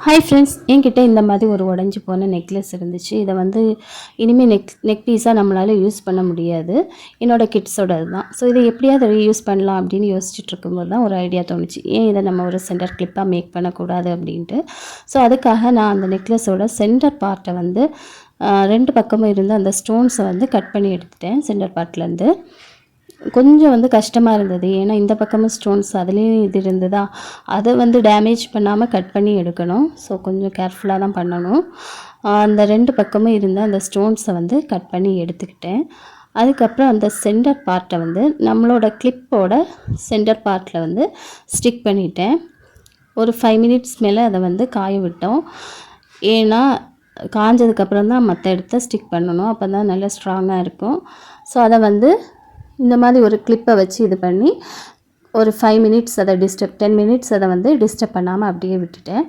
Hi friends, என்கிட்ட இந்த மாதிரி ஒரு உடஞ்சி போன நெக்லஸ் இருந்துச்சு. இதை வந்து இனிமேல் நெக் பீஸாக நம்மளால் யூஸ் பண்ண முடியாது. என்னோடய கிட்ஸோடது தான். ஸோ இதை எப்படியாவது யூஸ் பண்ணலாம் அப்படின்னு யோசிச்சுட்டு இருக்கும்போது தான் ஒரு ஐடியா தோணுச்சு. ஏன் இதை நம்ம ஒரு சென்டர் கிளிப்பாக மேக் பண்ணக்கூடாது அப்படின்ட்டு. ஸோ அதுக்காக நான் அந்த நெக்லஸோட சென்டர் பார்ட்டை வந்து 2 பக்கமும் இருந்து அந்த ஸ்டோன்ஸை வந்து கட் பண்ணி எடுத்துட்டேன். சென்டர் பார்ட்லேருந்து கொஞ்சம் வந்து கஷ்டமாக இருந்தது. ஏன்னா இந்த பக்கமும் ஸ்டோன்ஸ் அதுலேயும் இது இருந்ததா, அதை வந்து டேமேஜ் பண்ணாமல் கட் பண்ணி எடுக்கணும். ஸோ கொஞ்சம் கேர்ஃபுல்லாக தான் பண்ணணும். அந்த 2 பக்கமும் இருந்த அந்த ஸ்டோன்ஸை வந்து கட் பண்ணி எடுத்துக்கிட்டேன். அதுக்கப்புறம் அந்த சென்டர் பார்ட்டை வந்து நம்மளோட கிளிப்போட சென்டர் பார்ட்டில் வந்து ஸ்டிக் பண்ணிட்டேன். ஒரு 5 மினிட்ஸ் மேலே அதை வந்து காய விட்டோம். ஏன்னா காஞ்சதுக்கப்புறம் தான் மற்ற இடத்த ஸ்டிக் பண்ணணும். அப்போ தான் நல்லா ஸ்ட்ராங்காக இருக்கும். ஸோ அதை வந்து இந்த மாதிரி ஒரு கிளிப்பை வச்சு இது பண்ணி ஒரு 5 மினிட்ஸ் அதை 10 மினிட்ஸ் அதை வந்து டிஸ்டர்ப் பண்ணாமல் அப்படியே விட்டுட்டேன்.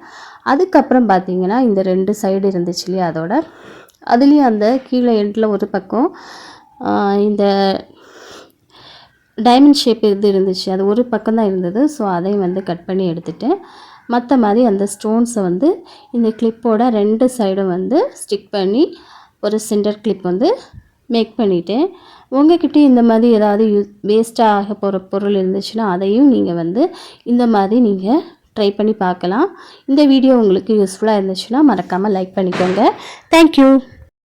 அதுக்கப்புறம் பார்த்திங்கன்னா இந்த 2 சைடு இருந்துச்சு இல்லையா, அதுலேயும் அந்த கீழே எண்டில் ஒரு பக்கம் இந்த டைமண்ட் ஷேப் இது இருந்துச்சு. அது ஒரு பக்கம் தான் இருந்தது. ஸோ அதையும் வந்து கட் பண்ணி எடுத்துட்டேன். மற்ற மாதிரி அந்த ஸ்டோன்ஸை வந்து இந்த கிளிப்போட 2 சைடும் வந்து ஸ்டிக் பண்ணி ஒரு சென்டர் கிளிப் வந்து மேக் பண்ணிட்டேன். உங்கள்கிட்ட இந்த மாதிரி ஏதாவது வேஸ்ட்டாக ஆக போகிற பொருள் இருந்துச்சுன்னா அதையும் நீங்கள் வந்து இந்த மாதிரி நீங்கள் ட்ரை பண்ணி பார்க்கலாம். இந்த வீடியோ உங்களுக்கு யூஸ்ஃபுல்லாக இருந்துச்சுன்னா மறக்காமல் லைக் பண்ணிக்கோங்க. தேங்க்யூ.